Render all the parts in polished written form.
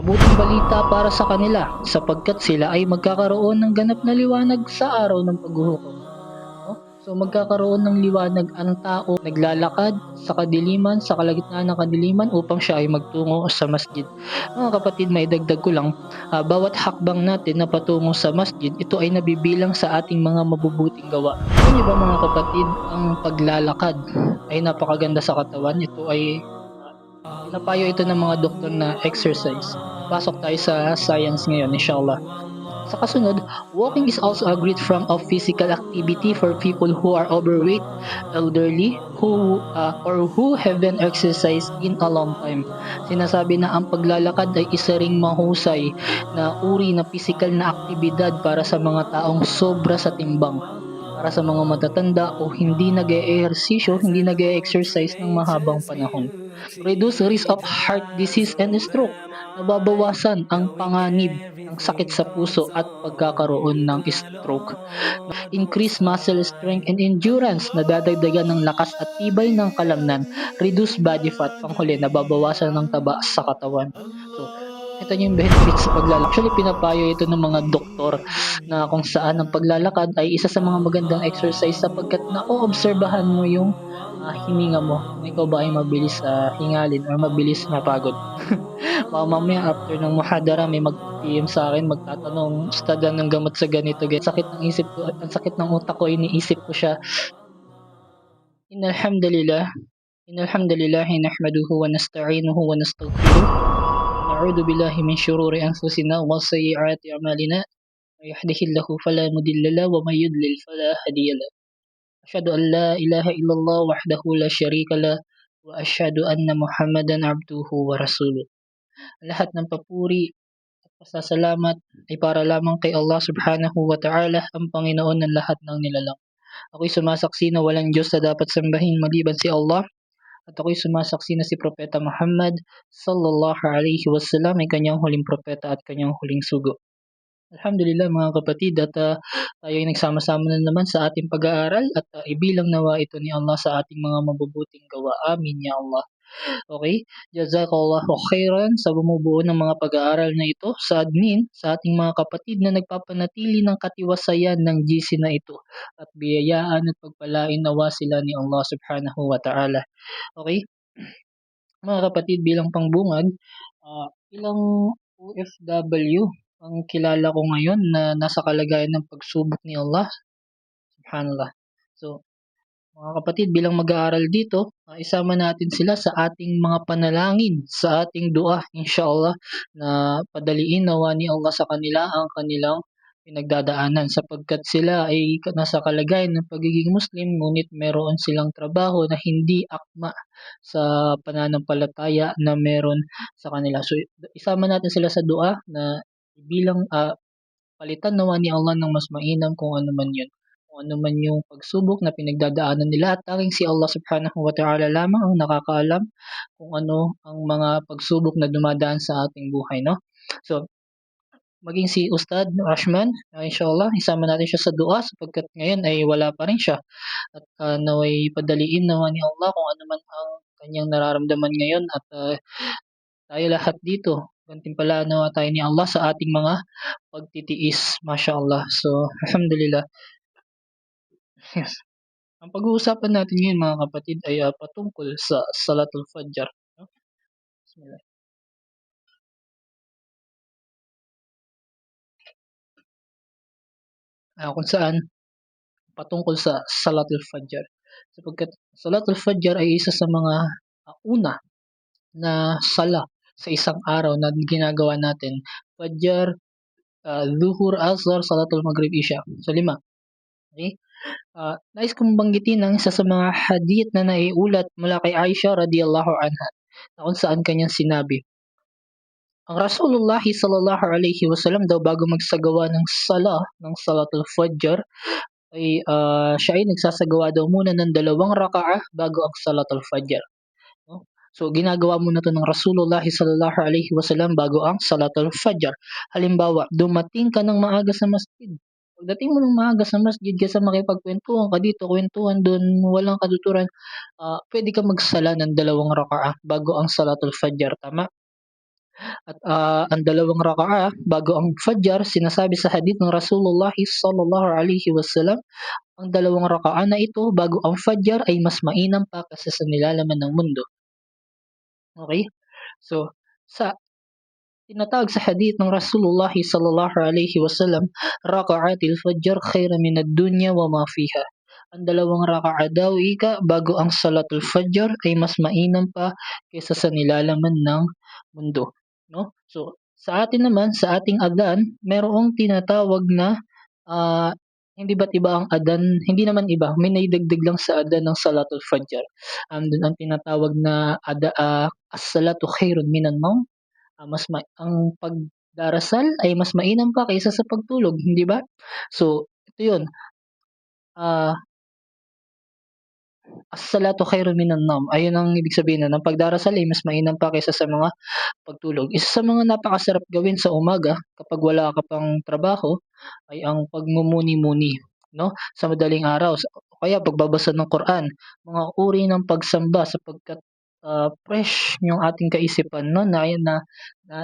Mabuting balita para sa kanila sapagkat sila ay magkakaroon ng ganap na liwanag sa araw ng paghuhukom. No? So magkakaroon ng liwanag ang tao naglalakad sa kadiliman, sa kalagitnaan ng kadiliman upang siya ay magtungo sa masjid. Mga kapatid, may dagdag ko lang, bawat hakbang natin na patungo sa masjid, ito ay nabibilang sa ating mga mabubuting gawa. Alam niyo ba mga kapatid, ang paglalakad ay napakaganda sa katawan. Ito ay pinapayo ito ng mga doktor na exercise. Pasok tayo sa science ngayon, inshallah. Sa kasunod, walking is also a great form of physical activity for people who are overweight, elderly, or who haven't exercised in a long time. Sinasabi na ang paglalakad ay isa ring mahusay na uri na physical na aktibidad para sa mga taong sobra sa timbang. Para sa mga matatanda o hindi nag-eehersisyo, hindi nag-e-exercise ng mahabang panahon. Reduce risk of heart disease and stroke. Nababawasan ang panganib ng sakit sa puso at pagkakaroon ng stroke. Increase muscle strength and endurance. Nadadagdagan ng lakas at tibay ng kalamnan. Reduce body fat. Panghuli, nababawasan ng taba sa katawan. So, ito yung benefits sa paglalakad. Actually, pinapayo ito ng mga doktor na kung saan ang paglalakad ay isa sa mga magandang exercise sapagkat naoobserbahan mo yung hininga mo. Kung ikaw ba ay mabilis hingalin or mabilis mapagod. Baka mamaya after ng muhadara may mag-PM sa akin, magtatanong, "Ustad, anong gamot sa ganito?" Sakit ng isip ko, ang sakit ng utak ko, iniisip ko siya. Innal hamdalillah, innal hamdalillah nahmaduhu wa nasta'inuhu wa nastaghfiruh. Na'udzu billahi min shururi anfusina wa sayyiati a'malina. May yahdihillahu fala mudilla lahu wa may yudlil fala hadiya lahu. Asyhadu an la ilaha illallah wahdahu la syarika lah wa asyhadu anna Muhammadan abduhu wa rasuluh. Lahat ng papuri at pasasalamat ay para lamang kay Allah subhanahu wa ta'ala, ang Panginoon ng lahat ng nilalang. Ako'y sumasaksi na walang Diyos na dapat sambahin maliban si Allah, at ako'y sumasaksi na si Propeta Muhammad sallallahu alaihi wasallam ay kanyang huling propeta at kanyang huling sugo. Alhamdulillah mga kapatid, at tayo ay nagsama-sama na naman sa ating pag-aaral at ibilang nawa ito ni Allah sa ating mga mabubuting gawa. Amin ya Allah. Okay? Jazakallahu khairan sa bumubuo ng mga pag-aaral na ito, sa admin, sa ating mga kapatid na nagpapanatili ng katiwasayan ng GC na ito, at biyayaan at pagpalain nawa sila ni Allah subhanahu wa ta'ala. Okay? Mga kapatid, bilang pangbungad, ilang OFW ang kilala ko ngayon na nasa kalagayan ng pagsubok ni Allah. Subhanallah. So, mga kapatid, bilang mag-aaral dito, isama natin sila sa ating mga panalangin, sa ating dua, inshallah, na padaliin nawa ni Allah sa kanila ang kanilang pinagdadaanan sapagkat sila ay nasa kalagayan ng pagiging Muslim, ngunit meron silang trabaho na hindi akma sa pananampalataya na meron sa kanila. So, isama natin sila sa dua na bilang palitan nawa ni Allah ng mas mainam kung ano man yun. Kung ano man yung pagsubok na pinagdadaanan nila, at tanging si Allah subhanahu wa ta'ala lamang ang nakakaalam kung ano ang mga pagsubok na dumadaan sa ating buhay, no? So, maging si Ustad Rashman, inshallah, isama natin siya sa dua sapagkat ngayon ay wala pa rin siya. At naway padaliin naman ni Allah kung ano man ang kanyang nararamdaman ngayon, at tayo lahat dito, gantimpalaan nawa tayo ni Allah sa ating mga pagtitiis. MashaAllah. So, alhamdulillah. Yes. Ang pag-uusapan natin ngayon mga kapatid ay patungkol sa Salatul Fajr. No? Bismillah. Kung saan patungkol sa Salatul Fajr. Sapagkat Salatul Fajr ay isa sa mga una na sala sa isang araw na ginagawa natin. Fajr, Zuhur, Asr, Salatul Maghrib, Isha. So, 5. Okay? Nais kong banggitin ang isa sa mga hadith na naiulat mula kay Aisha radiyallahu anha, na kung saan kanyang sinabi, ang Rasulullah sallallahu alaihi wasallam daw bago magsagawa ng ng Salatul Fajr ay siya ay nagsasagawa daw muna ng 2 rakaah bago ang Salatul Fajr. No? So, ginagawa muna to ng Rasulullah sallallahu alaihi wasallam bago ang Salatul Fajr. Halimbawa, dumating ka ng maaga sa masjid. Pagdating mo ng maaga sa masjid kaysa makipagkwentuhan ka dito, kwentuhan doon, walang katuturan, pwede ka magsala ng 2 rakaah bago ang Salatul Fajr. Tama? At ang dalawang raka'a bago ang Fajr, sinasabi sa hadith ng Rasulullah sallallahu alaihi wasallam, ang dalawang raka'a na ito bago ang Fajr ay mas mainam pa kaysa sa nilalaman ng mundo. Okay? So, sa tinatawag sa hadith ng Rasulullah sallallahu alaihi wasallam, raka'atil fajr khairan min ad-dunya wa ma fiha. Ang dalawang raka'a daw ika bago ang salatul fajr ay mas mainam pa kaysa sa nilalaman ng mundo, no? So, sa atin naman, sa ating adhan, merong tinatawag na ah, hindi ba't iba ang adhan, hindi naman iba, may naidagdag lang sa adhan ng salatul fajr. Dun ang tinatawag na as-salatu khairun minan nawm. Ang pagdarasal ay mas mainam pa kaysa sa pagtulog, hindi ba? So, ito 'yun, ah, as-salatu khairun minan nawm, ayun ang ibig sabihin nun, ang pagdarasal ay mas mainam pa kaysa sa mga pagtulog. Isa sa mga napakasarap gawin sa umaga kapag wala ka pang trabaho ay ang pagmumuni-muni, 'no, sa madaling araw o kaya pagbabasa ng Quran, mga uri ng pagsamba sapagkat fresh yung ating kaisipan, 'no, na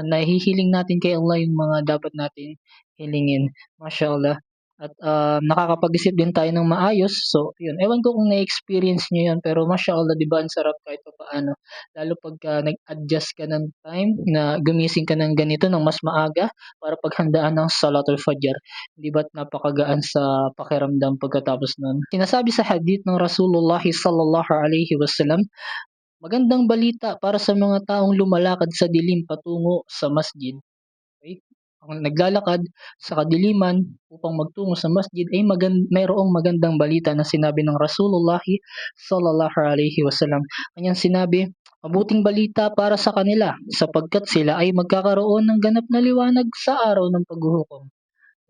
nahihiling natin kay Allah yung mga dapat nating hilingin, mashallah. At nakakapag-isip din tayo ng maayos. So, yun. Ewan ko kung na-experience niyo yun, pero mashallah, 'di ba, ang sarap kahit papaano. Lalo pagka nag-adjust ka ng time na gumising ka ng ganito ng mas maaga para paghandaan ng Salatul Fajr. 'Di ba't napakagaan sa pakiramdam pagkatapos nun. Sinasabi sa hadith ng Rasulullah sallallahu alaihi wasallam, magandang balita para sa mga taong lumalakad sa dilim patungo sa masjid. Okay? Ang naglalakad sa kadiliman upang magtungo sa masjid ay mayroong magandang balita na sinabi ng Rasulullah sallallahu alaihi wasallam. Kanyang sinabi, mabuting balita para sa kanila sapagkat sila ay magkakaroon ng ganap na liwanag sa araw ng paghuhukom.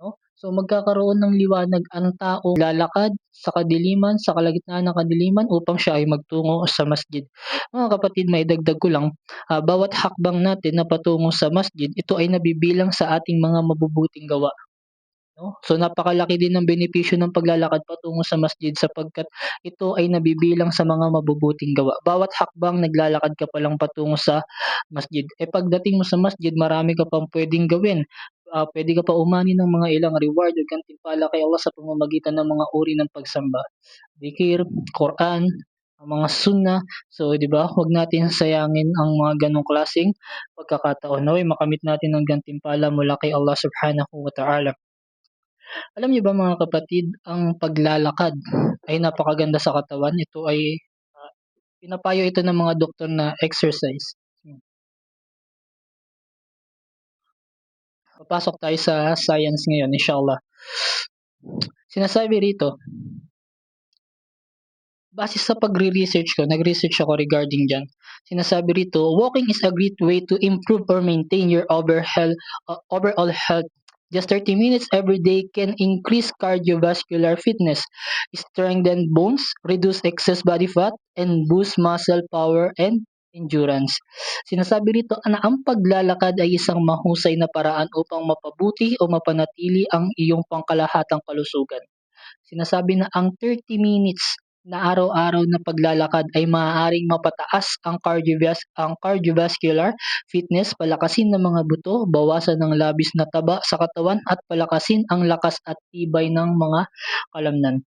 No? So magkakaroon ng liwanag ang tao lalakad sa kadiliman, sa kalagitnaan ng kadiliman upang siya ay magtungo sa masjid. Mga kapatid, may dagdag ko lang, bawat hakbang natin na patungo sa masjid, ito ay nabibilang sa ating mga mabubuting gawa. No? So napakalaki din ng benepisyo ng paglalakad patungo sa masjid sapagkat ito ay nabibilang sa mga mabubuting gawa. Bawat hakbang naglalakad ka pa lang patungo sa masjid. Pagdating mo sa masjid, marami ka pang pwedeng gawin. Pwede ka pa umani ng mga ilang reward o gantimpala kay Allah sa pamamagitan ng mga uri ng pagsamba. Dhikr, Quran, ang mga sunnah. So, 'di ba? Huwag natin sayangin ang mga ganong klaseng pagkakataon. Naway makamit natin ang gantimpala mula kay Allah Subhanahu wa Ta'ala. Alam niyo ba mga kapatid, ang paglalakad ay napakaganda sa katawan. Ito ay pinapayo ito ng mga doktor na exercise. Papasok tayo sa science ngayon, inshallah. Sinasabi rito, base sa pagre-research ko, nag-research ako regarding dyan. Sinasabi rito, walking is a great way to improve or maintain your overall health. Just 30 minutes every day can increase cardiovascular fitness, strengthen bones, reduce excess body fat, and boost muscle power and endurance. Sinasabi rito na ang paglalakad ay isang mahusay na paraan upang mapabuti o mapanatili ang iyong pangkalahatang kalusugan. Sinasabi na ang 30 minutes na araw-araw na paglalakad ay maaaring mapataas ang cardiovascular fitness, palakasin ng mga buto, bawasan ng labis na taba sa katawan at palakasin ang lakas at tibay ng mga kalamnan.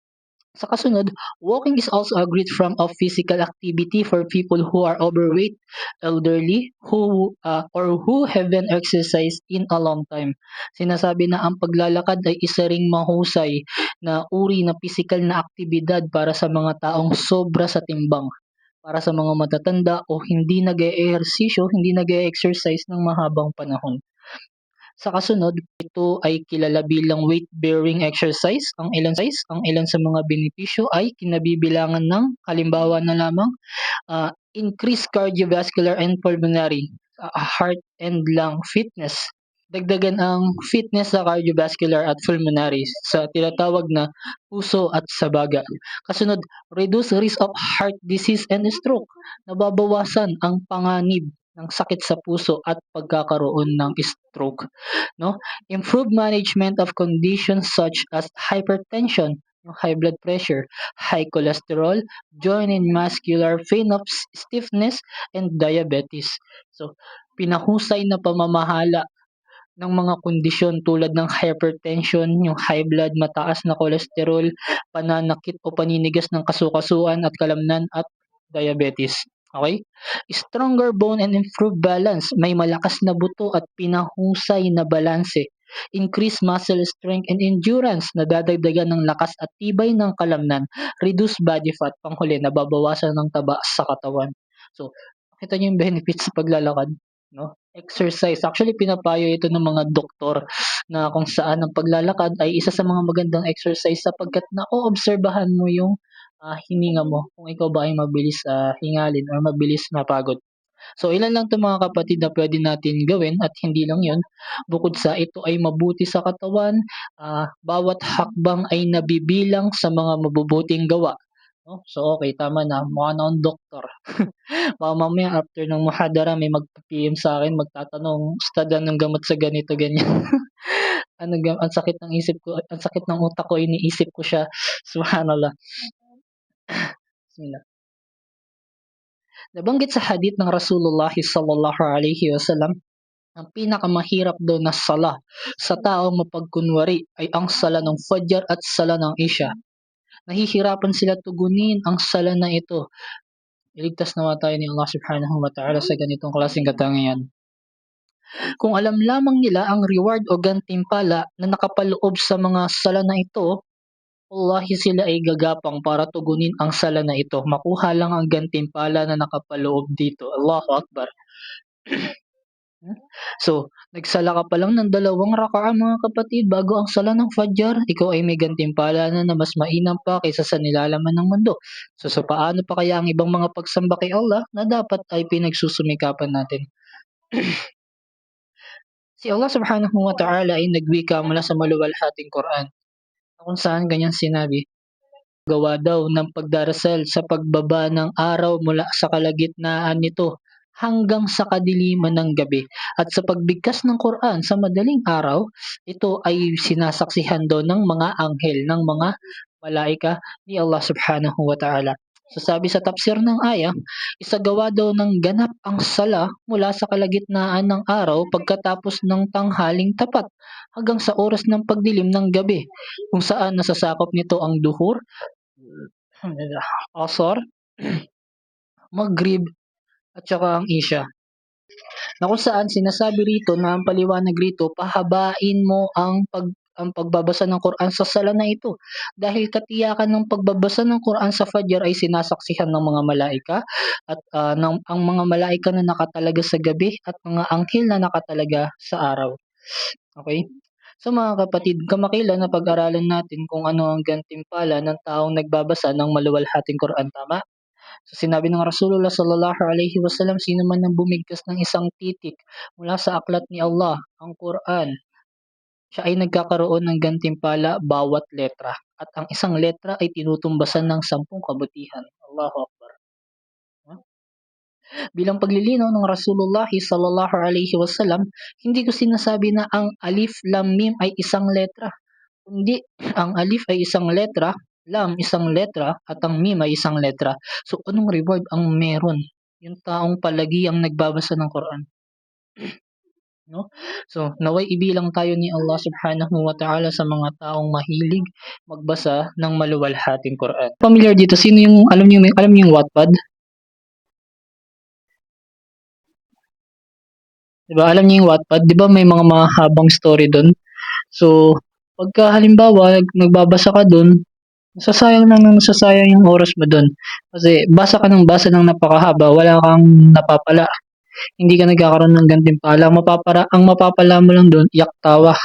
Sa kasunod, walking is also a great form of physical activity for people who are overweight, elderly, or who haven't exercised in a long time. Sinasabi na ang paglalakad ay isa ring mahusay na uri na physical na aktibidad para sa mga taong sobra sa timbang, para sa mga matatanda o hindi nag-eehersisyo, hindi nag-e-exercise ng mahabang panahon. Sa kasunod, ito ay kilala bilang weight-bearing exercise. Ang ilan sa mga benepisyo ay kinabibilangan ng halimbawa na lamang increased cardiovascular and pulmonary, heart and lung fitness. Dagdagan ang fitness sa cardiovascular at pulmonary sa tinatawag na puso at sa baga. Kasunod, reduce risk of heart disease and stroke. Nababawasan ang panganib ng sakit sa puso at pagkakaroon ng stroke, no? Improve management of conditions such as hypertension, yung high blood pressure, high cholesterol, joint and muscular pain of stiffness, and diabetes. So, pinahusay na pamamahala ng mga kondisyon tulad ng hypertension, yung high blood, mataas na kolesterol, pananakit o paninigas ng kasukasuan at kalamnan at diabetes. Okay? Stronger bone and improved balance. May malakas na buto at pinahusay na balanse. Increase muscle strength and endurance. Nadadagdagan ng lakas at tibay ng kalamnan. Reduce body fat. Panghuli, nababawasan ng taba sa katawan. So, kita niyo yung benefits sa paglalakad, no? Exercise. Actually, pinapayo ito ng mga doktor na kung saan ang paglalakad ay isa sa mga magandang exercise sapagkat naoobserbahan mo yung hininga mo kung ikaw ba ay mabilis hingalin or mabilis mapagod. So, ilan lang 'tong mga kapatid na pwede natin gawin at hindi lang 'yon. Bukod sa ito ay mabuti sa katawan, bawat hakbang ay nabibilang sa mga mabubuting gawa, 'no? So, okay, tama na, mukha na akong doktor. Baka mamaya after ng muhadara may magpa-PM sa'kin magtatanong, "Ustad, anong gamot sa ganito, ganyan?" Ang sakit ng isip ko, ang sakit ng utak ko, iniisip ko siya, subhanallah. Bismillah. Nabanggit sa hadith ng Rasulullah sallallahu alaihi wasallam, ang pinakamahirap daw na sala sa taong mapagkunwari ay ang sala ng Fajr at sala ng Isha. Nahihirapan sila tugunin ang sala na ito. Iligtas nawa tayo ni Allah subhanahu wa ta'ala sa ganitong klaseng katangian. Kung alam lamang nila ang reward o gantimpala na nakapaloob sa mga sala na ito, wallahi sila ay gagapang para tugunin ang sala na ito. Makuha lang ang gantimpala na nakapaloob dito. Allahu Akbar. So, nagsala ka pa lang ng 2 raka'a mga kapatid bago ang sala ng Fajr, ikaw ay may gantimpala na mas mainam pa kaysa sa nilalaman ng mundo. So paano pa kaya ang ibang mga pagsamba kay Allah na dapat ay pinagsusumikapan natin? Si Allah subhanahu wa ta'ala ay nagwika mula sa maluwalhating Quran, kung saan ganyan sinabi, gawa daw ng pagdarasal sa pagbaba ng araw mula sa kalagitnaan nito hanggang sa kadiliman ng gabi. At sa pagbigkas ng Quran sa madaling araw, ito ay sinasaksihan daw ng mga anghel, ng mga malaika ni Allah subhanahu wa ta'ala. So sabi sa tafsir ng aya, isagawa daw ng ganap ang sala mula sa kalagitnaan ng araw pagkatapos ng tanghaling tapat hanggang sa oras ng pagdilim ng gabi, kung saan nasasakop nito ang duhur, asar, maghrib, at saka ang isha. Na kung saan sinasabi rito na ang paliwanag rito, pahabain mo ang pagbabasa ng Quran sa sala na ito. Dahil katiyakan ng pagbabasa ng Quran sa Fajr ay sinasaksihan ng mga malaika at ang mga malaika na nakatalaga sa gabi at mga anghel na nakatalaga sa araw. Okay? So mga kapatid, kamakailan na pag-aralan natin kung ano ang gantimpala ng taong nagbabasa ng maluwalhating Quran, tama? So sinabi ng Rasulullah sallallahu alaihi wasallam, sino man ang bumigkas ng isang titik mula sa aklat ni Allah, ang Quran, siya ay nagkakaroon ng gantimpala bawat letra. At ang isang letra ay tinutumbasan ng 10 kabutihan. Allahu Akbar. Bilang paglilinaw ng Rasulullah sallallahu alaihi wasallam, hindi ko sinasabi na ang alif, lam, mim ay isang letra. Kundi ang alif ay isang letra, lam isang letra, at ang mim ay isang letra. So anong reward ang meron yung taong palagi ang nagbabasa ng Quran? No? So, naway ibilang tayo ni Allah subhanahu wa ta'ala sa mga taong mahilig magbasa ng maluwalhating Quran. Familiar dito, sino yung, alam niyo yung Wattpad? Diba, alam niyo yung Wattpad? Diba may mga mahabang story doon? So, pagka halimbawa, nagbabasa ka doon, nasasayang yung oras mo doon. Kasi basa ka ng napakahaba, wala kang napapala. Hindi ka nagkakaroon ng gantimpala. Ang mapapala mo lang doon, iyak tawa.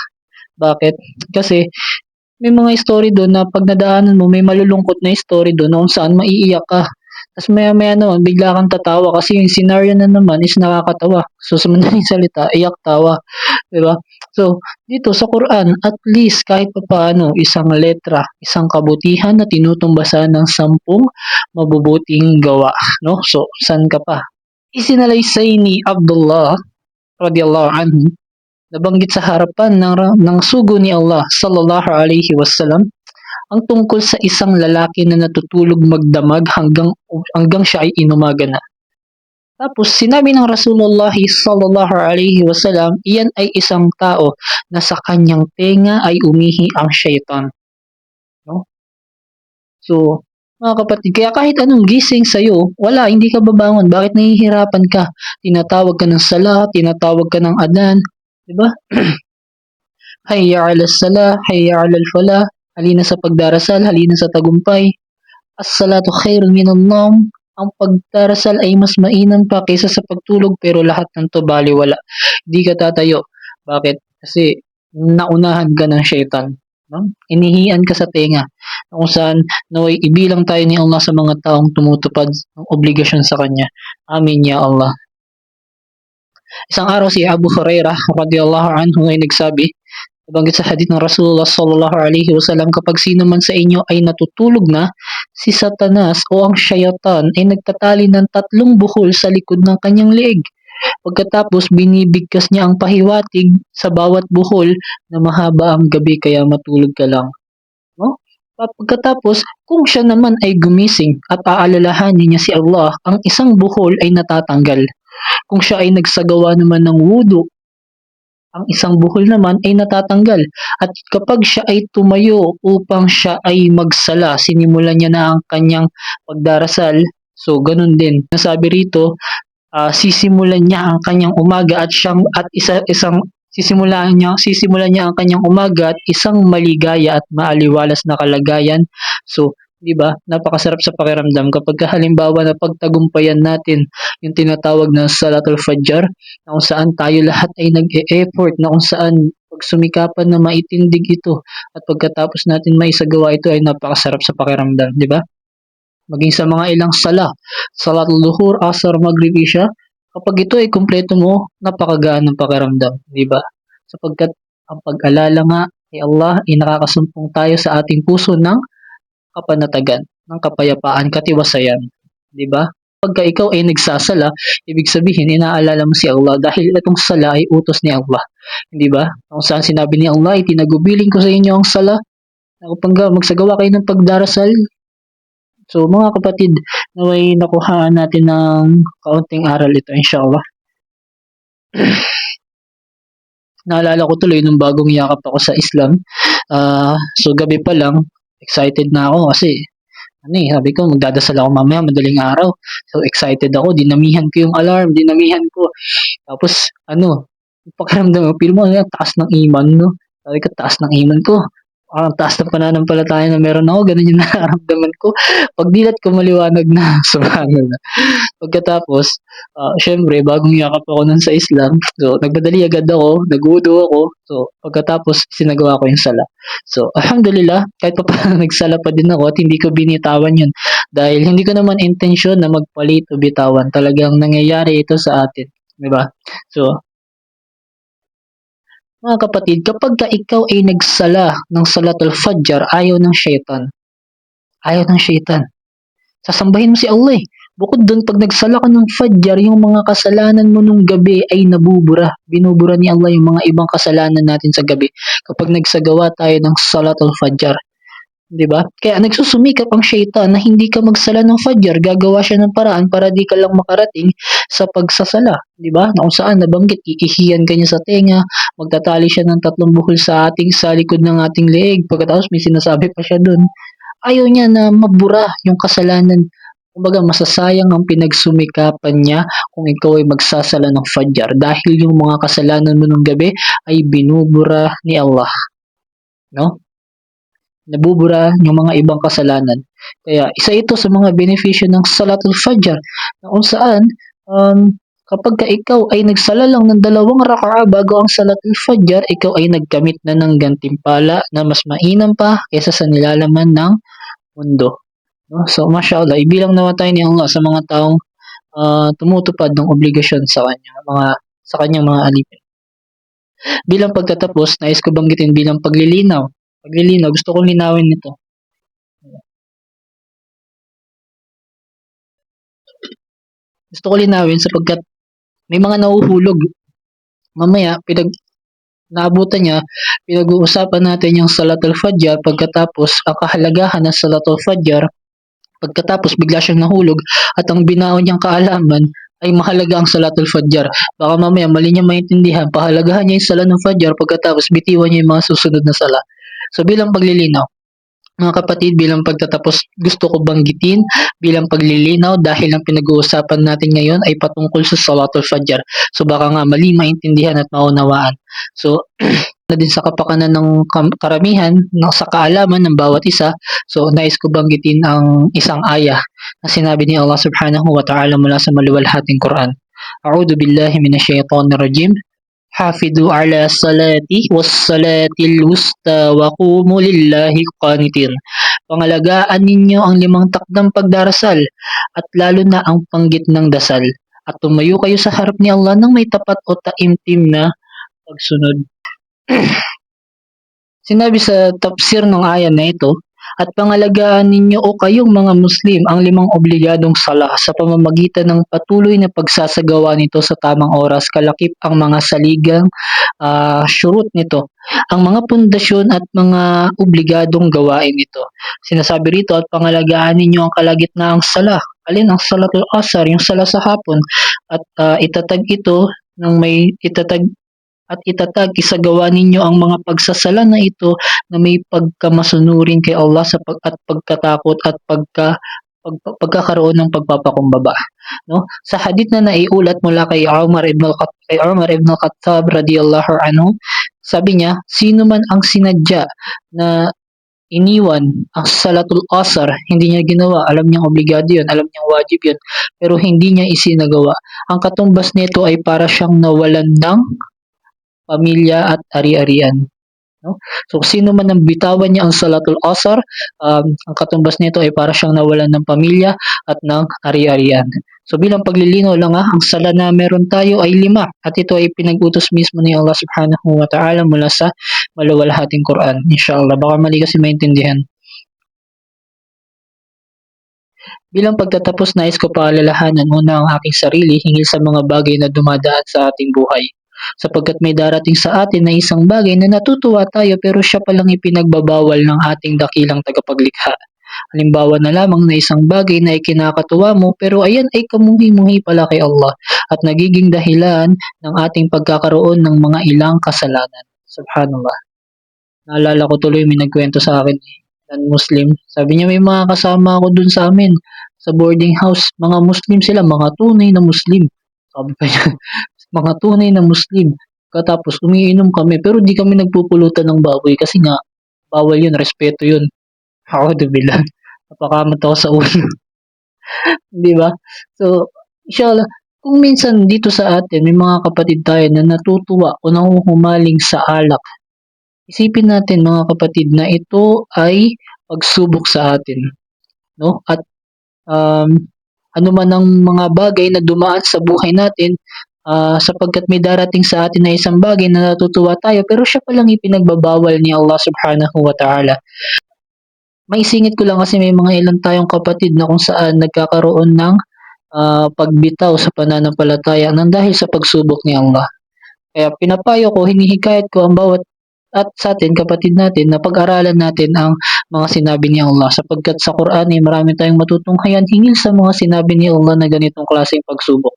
Bakit? Kasi may mga story doon na pag nadaanan mo, may malulungkot na story doon na kung saan maiiyak ka. Tapos maya-maya naman, bigla kang tatawa kasi yung scenario na naman is nakakatawa. So, sa madaling salita, iyak tawa. Diba? So, dito sa Quran, at least kahit pa paano, isang letra, isang kabutihan na tinutumbasan ng 10 mabubuting gawa. No? So, saan ka pa? Isinalaysay ni Abdullah radiyallahu anhu, nabanggit sa harapan ng sugo ni Allah sallallahu alaihi wasallam ang tungkol sa isang lalaki na natutulog magdamag hanggang siya ay inumaga na. Tapos sinabi ng Rasulullah sallallahu alaihi wasallam, iyan ay isang tao na sa kanyang tenga ay umihi ang syaitan. No? So, mga kapatid, kaya kahit anong gising sa'yo, wala, hindi ka babangon. Bakit nahihirapan ka? Tinatawag ka ng sala, tinatawag ka ng adan, di ba? Hayya ala sala, hayya ala fala, halina sa pagdarasal, halina sa tagumpay. As-salatu khairun minan nawm. Ang pagdarasal ay mas mainam pa kaysa sa pagtulog, pero lahat ng to baliwala. Hindi ka tatayo. Bakit? Kasi naunahan ka ng syaitan. No? Inihian ka sa tenga. Kung saan naway ibilang tayo ni Allah sa mga taong tumutupad ng obligasyon sa Kanya. Amin ya Allah. Isang araw si Abu Hurairah radhiyallahu anhu ay nagsabi, nabanggit sa hadith ng Rasulullah sallallahu alaihi wasallam, kapag sino man sa inyo ay natutulog na, si Satanas o ang syaitan ay nagtatali ng 3 buhol sa likod ng kanyang leeg. Pagkatapos binibigkas niya ang pahiwatig sa bawat buhol na mahaba ang gabi kaya matulog ka lang. No? Pagkatapos, kung siya naman ay gumising at aalalahanin niya si Allah, ang isang buhol ay natatanggal. Kung siya ay nagsagawa naman ng wudu, ang isang buhol naman ay natatanggal. At kapag siya ay tumayo upang siya ay magsala, sinimulan niya na ang kanyang pagdarasal. So, ganun din. Nasabi rito, sisimulan niya ang kanyang umaga at siyang at isang sisimulan niya ang kanyang umaga at isang maligaya at maaliwalas na kalagayan. So, 'di ba? Napakasarap sa pakiramdam kapag halimbawa na pagtagumpayan natin yung tinatawag na Salatul Fajr, na kung saan tayo lahat ay nag-e-effort, na kung saan pagsumikapan na maitindig ito at pagkatapos natin maisagawa ito ay napakasarap sa pakiramdam, 'di ba? Maging sa mga ilang salatul duhur, asar, maghrib, isya, kapag ito ay kumpleto mo, napakagaan ng pakiramdam, di ba? Sapagkat ang pag-alala nga kay Allah ay nakakasumpong tayo sa ating puso ng kapanatagan, ng kapayapaan, katiwasayan, di ba? Pagka ikaw ay nagsasala, ibig sabihin inaalala mo si Allah dahil itong sala ay utos ni Allah, di ba? Kung saan sinabi ni Allah, itinagubilin ko sa inyo ang sala, upang magsagawa kayo ng pagdarasal. So mga kapatid, naway nakuha natin ng kaunting aral ito, inshallah. Naalala ko tuloy nung bagong yakap ako sa Islam. So gabi pa lang, excited na ako kasi sabi ko magdadasal ako mamaya madaling araw. So excited ako, dinamihan ko yung alarm, dinamihan ko. Tapos pakiramdam mo, feel mo taas ng iman, no? Sabi ko, taas ng iman ko. Taas ng pananampalataya na meron ako, ganun yung nararamdaman ko. Pagdilat ko maliwanag na, subhanallah. Pagkatapos, syempre, bagong yakap ako nun sa Islam. So, nagmadali agad ako, nag-wudu ako. So, pagkatapos, sinagawa ko yung sala. So, alhamdulillah, kahit pa paano nagsala pa din ako at hindi ko binitawan yun. Dahil hindi ko naman intensyon na magpalit o bitawan. Talagang nangyayari ito sa atin. Diba? So, mga kapatid, kapag ka ikaw ay nagsala ng Salatul Fajr, ayaw ng syaitan. Ayaw ng syaitan. Sasambahin mo si Allah eh. Bukod dun, pag nagsala ka ng Fajr, yung mga kasalanan mo nung gabi ay nabubura. Binubura ni Allah yung mga ibang kasalanan natin sa gabi kapag nagsagawa tayo ng Salatul Fajr. 'Di ba? Kaya nagsusumikap ang syaitan na hindi ka magsala ng Fajr, gagawa siya ng paraan para di ka lang makarating sa pagsasala, 'di ba? Na kung saan nabanggit, iihiyan ka niya sa tenga, magtatali siya ng 3 buhol sa likod ng ating leeg, pagkatapos may sinasabi pa siya doon. Ayaw niya na mabura yung kasalanan. Kumbaga, masasayang ang pinagsumikapan niya kung ikaw ay magsasala ng Fajr dahil yung mga kasalanan mo nung gabi ay binubura ni Allah. No? Nabubura yung mga ibang kasalanan. Kaya isa ito sa mga benepisyo ng Salatul Fajr na kung saan kapag ka ikaw ay nagsala lang ng 2 raka'a bago ang Salatul Fajr, ikaw ay nagkamit na ng gantimpala na mas mainam pa kaysa sa nilalaman ng mundo. No? So, mashallah, ibilang naman tayo ni Allah sa mga taong tumutupad ng obligasyon sa kanyang mga alipin. Bilang pagtatapos, nais ko banggitin bilang paglilinaw, gusto kong linawin nito. Gusto ko linawin sapagkat may mga nahuhulog. Mamaya, naabutan niya, pinag-uusapan natin yung Salatul Fajr, pagkatapos ang kahalagahan ng Salatul Fajr, pagkatapos bigla siyang nahulog at ang binaon niyang kaalaman ay mahalaga ang Salatul Fajr. Baka mamaya mali niya maintindihan, pahalagahan niya yung sala ng Fajr pagkatapos bitiwan niya yung mga susunod na sala. So bilang paglilinaw, mga kapatid, bilang pagtatapos, gusto ko banggitin bilang paglilinaw dahil ang pinag-uusapan natin ngayon ay patungkol sa Salatul Fajr. So baka nga mali maintindihan at maunawaan. So na din sa kapakanan ng karamihan sa kaalaman ng bawat isa. So nais ko banggitin ang isang ayah na sinabi ni Allah Subhanahu wa Ta'ala mula sa maluwalhating Quran. A'udhu billahi minash shaitanir rajim. Hafidhu ala salati was salatil wusta wa qumu lillahi qanitin. Pangalagaan ninyo ang 5 takdang pagdarasal at lalo na ang panggit ng dasal. At tumayo kayo sa harap ni Allah ng may tapat o taimtim na pagsunod. Sinabi sa tafsir ng ayan na ito, at pangalagaan ninyo o kayong mga Muslim ang 5 obligadong sala sa pamamagitan ng patuloy na pagsasagawa nito sa tamang oras, kalakip ang mga saligang syurut nito, ang mga pundasyon at mga obligadong gawain nito. Sinasabi rito, at pangalagaan ninyo ang kalagitnaang sala. Alin ang salatul asar, yung sala sa hapon, at itatag ito ng may itatag isagawa ninyo ang mga pagsasala na ito na may pagkamasunurin kay Allah at pagkatakot at pagkakaroon ng pagpapakumbaba. No? Sa hadith na naiulat mula kay Umar ibn al-Khattab radiyallahu anhu, sabi niya, sino man ang sinadya na iniwan ang salatul asar, hindi niya ginawa, alam niyang obligado yun, alam niyang wajib yun, pero hindi niya isinagawa. Ang katumbas nito ay para siyang nawalan ng pamilya at ari-arian. No? So, sino man ang bitawan niya ang Salatul Asar, ang katumbas nito ay para siyang nawalan ng pamilya at ng ari-arian. So, bilang paglilinaw lang ang sala na meron tayo ay 5 at ito ay pinag-utos mismo ni Allah Subhanahu wa Ta'ala mula sa maluwalhating Quran. Inshallah, baka mali kasi maintindihan. Bilang pagtatapos, nais ko paalalahanan muna ang aking sarili hinggil sa mga bagay na dumadaan sa ating buhay. Sapagkat may darating sa atin na isang bagay na natutuwa tayo pero siya palang ipinagbabawal ng ating dakilang tagapaglikha. Halimbawa na lamang na isang bagay na ikinakatuwa mo pero ayan ay kamuhi-muhi pala kay Allah at nagiging dahilan ng ating pagkakaroon ng mga ilang kasalanan. Subhanallah. Naalala ko tuloy may nagkwento sa akin non-Muslim. Sabi niya may mga kasama ako dun sa amin sa boarding house. Mga Muslim sila, mga tunay na Muslim. Sabi pa niya, mga tunay na Muslim. Katapos umiinom kami pero di kami nagpupulutan ng baboy kasi nga bawal yun, respeto yun. Ako billah. Napakamat ako sa ulo. Di ba? So, inshallah, kung minsan dito sa atin may mga kapatid tayo na natutuwa o nahuhumaling sa alak, isipin natin mga kapatid na ito ay pagsubok sa atin. No? At ano man ang mga bagay na dumaan sa buhay natin, sapagkat may darating sa atin na isang bagay na natutuwa tayo pero siya palang ipinagbabawal ni Allah Subhanahu wa Ta'ala. Maisingit ko lang kasi may mga ilan tayong kapatid na kung saan nagkakaroon ng pagbitaw sa pananampalataya nang dahil sa pagsubok ni Allah. Kaya pinapayo ko, hinihikayat ko ang bawat at sa atin, kapatid natin, na pag-aralan natin ang mga sinabi ni Allah sapagkat sa Quran ay marami tayong matutunghayan hinggil sa mga sinabi ni Allah na ganitong klaseng pagsubok.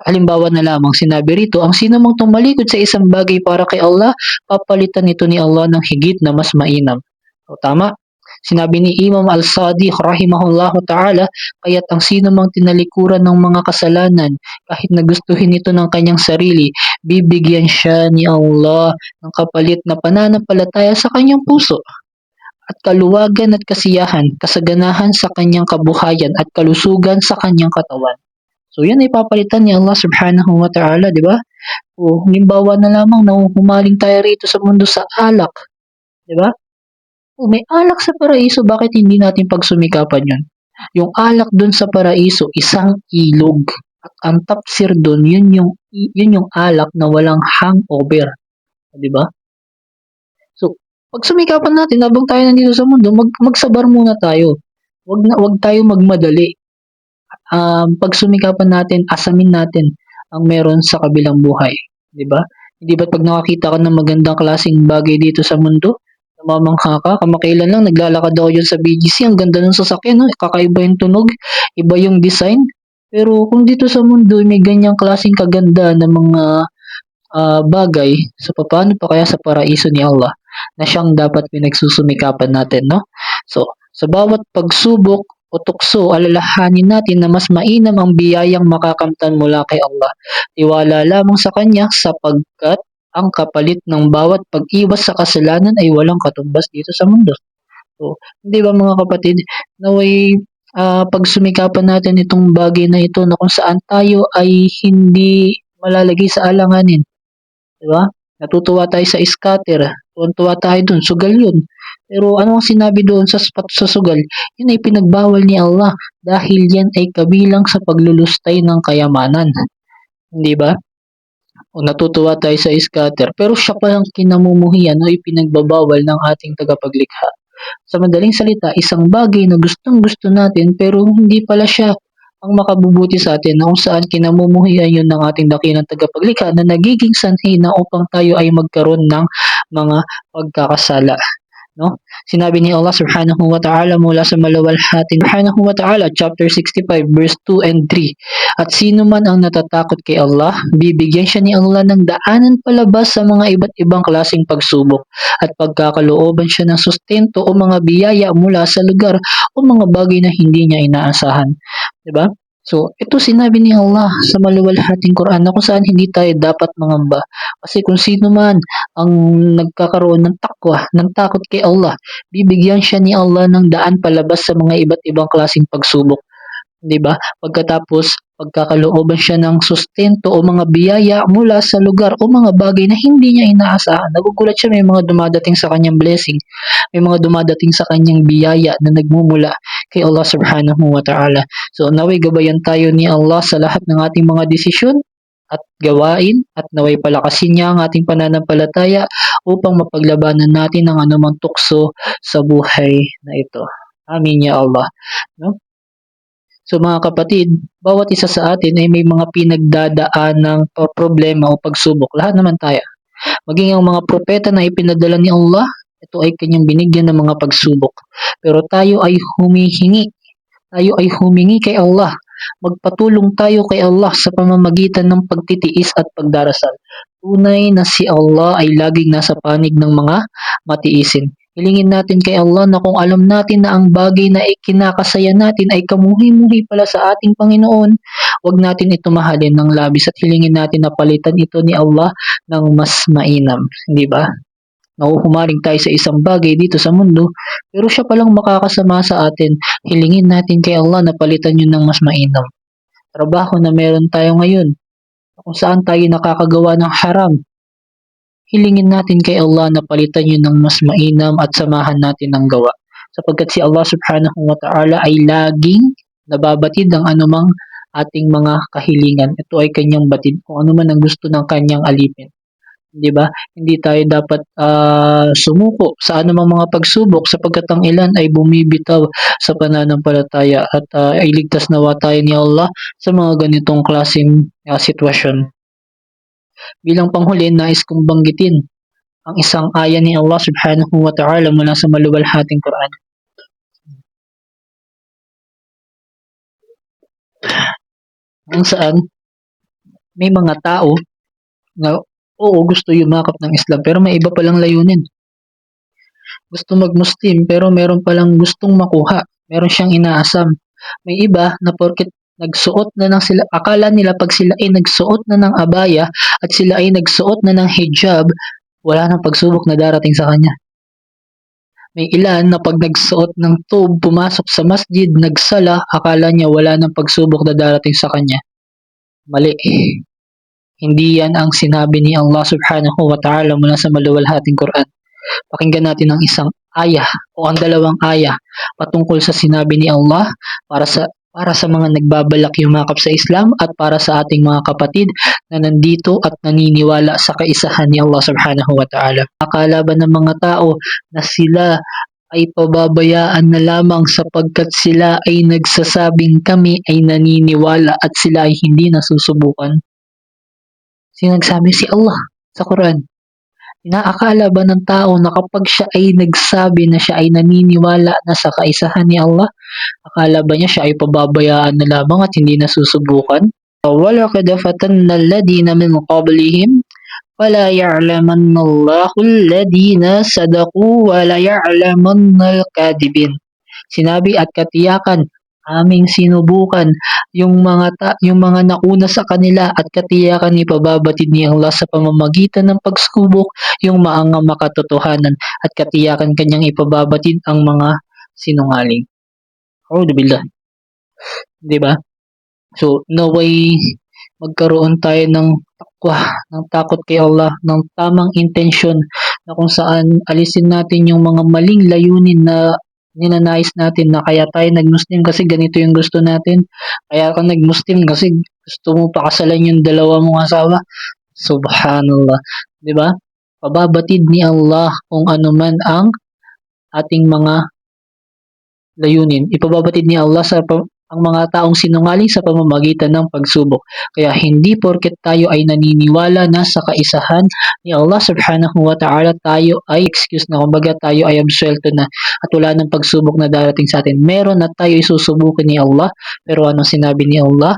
Halimbawa na lamang sinabi rito, ang sino mang tumalikod sa isang bagay para kay Allah, papalitan nito ni Allah ng higit na mas mainam. O tama? Sinabi ni Imam Al-Sadiq rahimahullahu ta'ala, kaya't ang sino mang tinalikuran ng mga kasalanan, kahit nagustuhin ito ng kanyang sarili, bibigyan siya ni Allah ng kapalit na pananampalataya sa kanyang puso at kaluwagan at kasiyahan, kasaganahan sa kanyang kabuhayan at kalusugan sa kanyang katawan. So yan ay papalitan ni Allah Subhanahu wa Ta'ala, di ba? O halimbawa na lamang nahuhumaling tayo rito sa mundo sa alak, di ba? O may alak sa paraiso, bakit hindi natin pagsumikapan yun? Yung alak dun sa paraiso, isang ilog. At ang tafsir dun, yun yung alak na walang hangover. Di ba? So, pagsumikapan natin, habang tayo nandito sa mundo, magsabar muna tayo. Wag tayo magmadali. Pagsumikapan natin, asamin natin ang meron sa kabilang buhay. Di ba? Hindi ba't pag nakakita ka ng magandang klaseng bagay dito sa mundo, namamangha ka, kamakailan lang naglalakad ako yun sa BGC, ang ganda ng sasakyan, no? Kakaiba yung tunog, iba yung design, Pero kung dito sa mundo may ganyang klaseng kaganda ng mga bagay, so paano pa kaya sa paraiso ni Allah na siyang dapat pinagsusumikapan natin, no? So, sa bawat pagsubok o tukso, alalahanin natin na mas mainam ang biyayang makakamtan mula kay Allah. Tiwala lamang sa Kanya sapagkat ang kapalit ng bawat pag-iwas sa kasalanan ay walang katumbas dito sa mundo. So, hindi ba mga kapatid, naway pagsumikapan natin itong bagay na ito na kung saan tayo ay hindi malalagay sa alanganin. 'Di ba? Natutuwa tayo sa scatter, tuwang-tuwa tayo dun, sugal yun. Pero ano ang sinabi doon sa sugal? Yun ay pinagbawal ni Allah dahil yan ay kabilang sa paglulustay ng kayamanan. Hindi ba? O natutuwa tayo sa scatter, pero siya palang kinamumuhian o ipinagbabawal ng ating tagapaglikha. Sa madaling salita, isang bagay na gustong-gusto natin pero hindi pala siya ang makabubuti sa atin na kung saan kinamumuhian yun ng ating dakilang tagapaglikha na nagiging sanhi na upang tayo ay magkaroon ng mga pagkakasala. No? Sinabi ni Allah Subhanahu wa Ta'ala mula sa maluwalhating Subhanahu wa Ta'ala chapter 65 verse 2 and 3. At sino man ang natatakot kay Allah, bibigyan siya ni Allah ng daanan palabas sa mga iba't ibang klaseng pagsubok at pagkakalooban siya ng sustento o mga biyaya mula sa lugar o mga bagay na hindi niya inaasahan. 'Di ba? So, ito sinabi ni Allah sa maluwalhating Quran na kung saan hindi tayo dapat mangamba. Kasi kung sino man ang nagkakaroon ng takwa, ng takot kay Allah, bibigyan siya ni Allah ng daan palabas sa mga iba't ibang klaseng pagsubok. 'Di ba? Pagkatapos pagkakalooban siya ng sustento o mga biyaya mula sa lugar o mga bagay na hindi niya inaasahan. Nagugulat siya may mga dumadating sa kanyang blessing, may mga dumadating sa kanyang biyaya na nagmumula kay Allah Subhanahu wa Ta'ala. So naway gabayan tayo ni Allah sa lahat ng ating mga desisyon at gawain at naway palakasin niya ang ating pananampalataya upang mapaglabanan natin ang anumang tukso sa buhay na ito. Amin ya Allah. No? So mga kapatid, bawat isa sa atin ay may mga pinagdadaan ng problema o pagsubok. Lahat naman tayo. Maging ang mga propeta na ipinadala ni Allah, ito ay kanyang binigyan ng mga pagsubok. Pero tayo ay humihingi. Tayo ay humingi kay Allah. Magpatulong tayo kay Allah sa pamamagitan ng pagtitiis at pagdarasal. Tunay na si Allah ay laging nasa panig ng mga matiisin. Hilingin natin kay Allah na kung alam natin na ang bagay na ikinakasaya natin ay kamuhi-muhi pala sa ating Panginoon, huwag natin ito mahalin ng labis at hilingin natin na palitan ito ni Allah ng mas mainam. Hindi ba? Nahuhumaling tayo sa isang bagay dito sa mundo, pero siya palang makakasama sa atin. Hilingin natin kay Allah na palitan yun ng mas mainam. Trabaho na meron tayo ngayon, kung saan tayo nakakagawa ng haram, hilingin natin kay Allah na palitan yun ng mas mainam at samahan natin ng gawa. Sapagkat si Allah Subhanahu wa Ta'ala ay laging nababatid ang anumang ating mga kahilingan. Ito ay kanyang batid kung ano man ang gusto ng kanyang alipin. 'Di ba? Hindi tayo dapat sumuko sa anumang mga pagsubok sapagkat ang ilan ay bumibitaw sa pananampalataya at iligtas nawa tayo ni Allah sa mga ganitong klaseng sitwasyon. Bilang panghuli, nais kong banggitin ang isang aya ni Allah Subhanahu wa Ta'ala mula sa maluwalhating Quran. Kung saan may mga tao na oo, gusto yumakap ng Islam pero may iba palang layunin. Gusto mag-Muslim pero meron palang gustong makuha. Meron siyang inaasam. May iba na porket nagsuot na ng sila, akala nila pag sila ay nagsuot na ng abaya at sila ay nagsuot na ng hijab, wala nang pagsubok na darating sa kanya. May ilan na pag nagsuot ng tube, pumasok sa masjid, nagsala, akala niya wala nang pagsubok na darating sa kanya. Mali. Hindi yan ang sinabi ni Allah Subhanahu wa Ta'ala mula sa maluwalhating Quran. Pakinggan natin ang isang ayah o ang dalawang ayah patungkol sa sinabi ni Allah para sa mga nagbabalak yumakap sa Islam at para sa ating mga kapatid na nandito at naniniwala sa kaisahan ni Allah Subhanahu wa Ta'ala. Akala ba ng mga tao na sila ay pababayaan na lamang sapagkat sila ay nagsasabing kami ay naniniwala at sila ay hindi nasusubukan? Sinagsabi si Allah sa Quran Inaakala ba ng tao na kapag siya ay nagsabi na siya ay naniniwala na sa kaisahan ni Allah, akala ba niya siya ay pababayaan na lamang at hindi nasusubukan? وَلَقَدْ فَتَنَّا الَّذِينَ مِنْ قَبْلِهِمْ فَلَا يَعْلَمَنَّ اللَّهُ الَّذِينَ صَدَقُوا وَلَيَعْلَمَنَّ الْكَاذِبِينَ. Sinabi at katiyakan aming sinubukan yung mga nauna sa kanila at katiyakan ipababatid ni Allah sa pamamagitan ng pagsubok yung mga makatotohanan at katiyakan kanyang ipababatid ang mga sinungaling. A'udhu billah. 'Di ba? So, naway magkaroon tayo ng takwa, ng takot kay Allah, ng tamang intensyon na kung saan alisin natin yung mga maling layunin na ninanais natin na kaya tayo nag-Muslim kasi ganito yung gusto natin. Kaya ka nag-Muslim kasi gusto mo pakasalan yung dalawa mong asawa. Subhanallah. 'Di ba? Pababatid ni Allah kung ano man ang ating mga layunin. Ipababatid ni Allah ang mga taong sinungaling sa pamamagitan ng pagsubok. Kaya hindi porket tayo ay naniniwala na sa kaisahan ni Allah subhanahu wa ta'ala, tayo ay excuse na kumbaga tayo ay absuelto na at wala ng pagsubok na darating sa atin. Meron at tayo isusubukin ni Allah, pero anong sinabi ni Allah?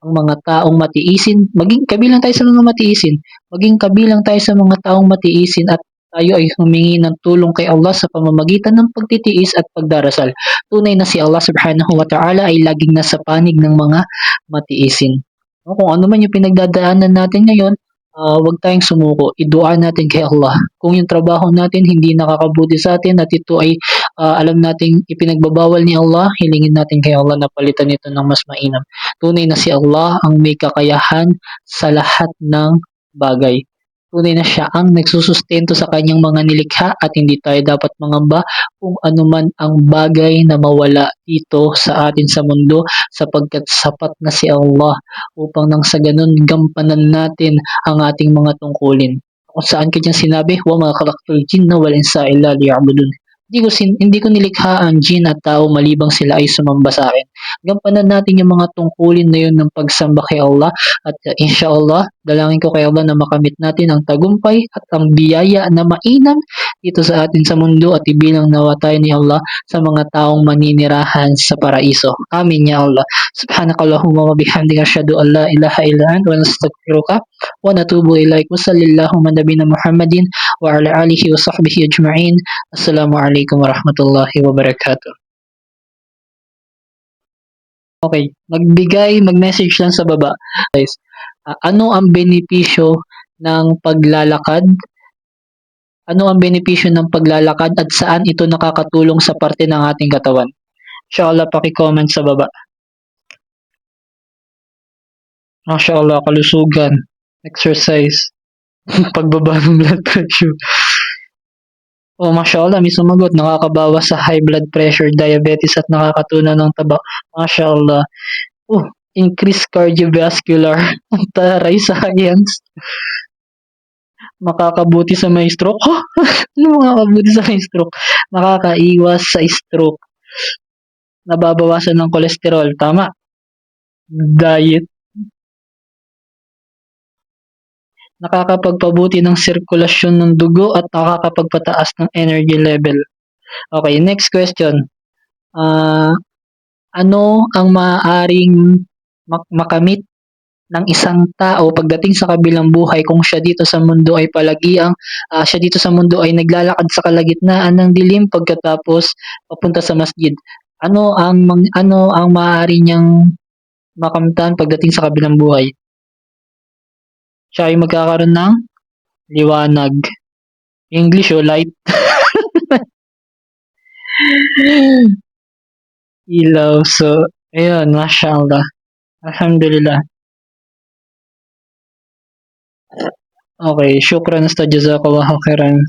Ang mga taong matiisin, maging kabilang tayo sa mga matiisin, maging kabilang tayo sa mga taong matiisin at tayo ay humingi ng tulong kay Allah sa pamamagitan ng pagtitiis at pagdarasal. Tunay na si Allah subhanahu wa ta'ala ay laging nasa panig ng mga matiisin. No, kung ano man yung pinagdadaanan natin ngayon, wag tayong sumuko. Idua natin kay Allah. Kung yung trabaho natin hindi nakakabuti sa atin at ito ay alam nating ipinagbabawal ni Allah, hilingin natin kay Allah na palitan ito ng mas mainam. Tunay na si Allah ang may kakayahan sa lahat ng bagay. Tunay na siya ang nagsusustento sa kanyang mga nilikha at hindi tayo dapat mangamba kung anuman ang bagay na mawala dito sa atin sa mundo sapagkat sapat na si Allah upang nang sa ganun gampanan natin ang ating mga tungkulin. Kung saan kanyang sinabi, "Wa ma khalaqtul jinna wal insa illa liya'budun." Hindi ko nilikha ang jin at tao malibang sila ay sumamba sa akin. Gampanan natin yung mga tungkulin na yun ng pagsamba kay Allah at inshallah, dalangin ko kay Allah na makamit natin ang tagumpay at ang biyaya na mainam dito sa atin sa mundo at ibilang nawa tayo ni Allah sa mga taong maninirahan sa paraiso. Amin ya Allah. Subhanakallahumma wa bihamdika asyhadu an la ilaha illa anta wa nastaghfiruka wa natubu ilaik. Wa sallallahu ala nabiyina Muhammadin wa ala alihi wa sahbihi ajma'in. Assalamualaikum warahmatullahi wabarakatuh. Okay, mag-message lang sa baba. Guys, ano ang benepisyo ng paglalakad? Ano ang benepisyo ng paglalakad at saan ito nakakatulong sa parte ng ating katawan? Inshallah, paki-comment sa baba. Mashallah, kalusugan, exercise, pagbaba ng blood pressure. Oh, mashallah, may sumagot. Nakakabawas sa high blood pressure, diabetes at nakakatunaw ng taba. Mashallah. Oh, increase cardiovascular. Ang taray science. Makakabuti sa may stroke. Huh? Ano makakabuti sa may stroke? Nakakaiwas sa stroke. Nababawasan ng kolesterol. Tama. Diet. Nakakapagpabuti ng sirkulasyon ng dugo at nakakapagpataas ng energy level. Okay, next question. Ano ang maaaring makamit ng isang tao pagdating sa kabilang buhay kung siya dito sa mundo ay siya dito sa mundo ay naglalakad sa kalagitnaan ng dilim pagkatapos papunta sa masjid? Ano ang maaari niyang makamtan pagdating sa kabilang buhay? Siya ay magkakaroon ng liwanag. English o light. Ilaw. So, ayun, mashallah. Alhamdulillah. Okay, syukran Ustad, jazakallahu khairan.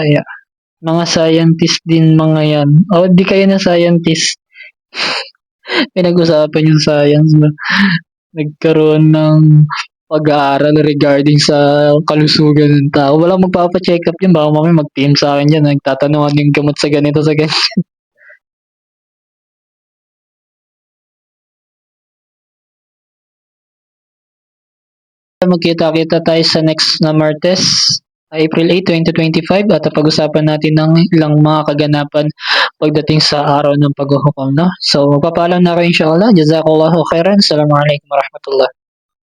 Yeah. Mga scientist din mga yan. O, di kayo na scientist. Pinag-usapan yung science na nagkaroon ng pag-aaral regarding sa kalusugan ng tao. Walang magpapa-check up yun. Baka mamaya mag-team sa akin yan. Nagtatanungan yung gamot sa ganito, sa ganito. Magkita-kita tayo sa next na Martes. April 8, 2025 at pag-usapan natin ng ilang mga kaganapan pagdating sa araw ng paghuhukom, no? So, magpapaalam na ako inshallah. Jazakallahu khairan. Assalamualaikum warahmatullah.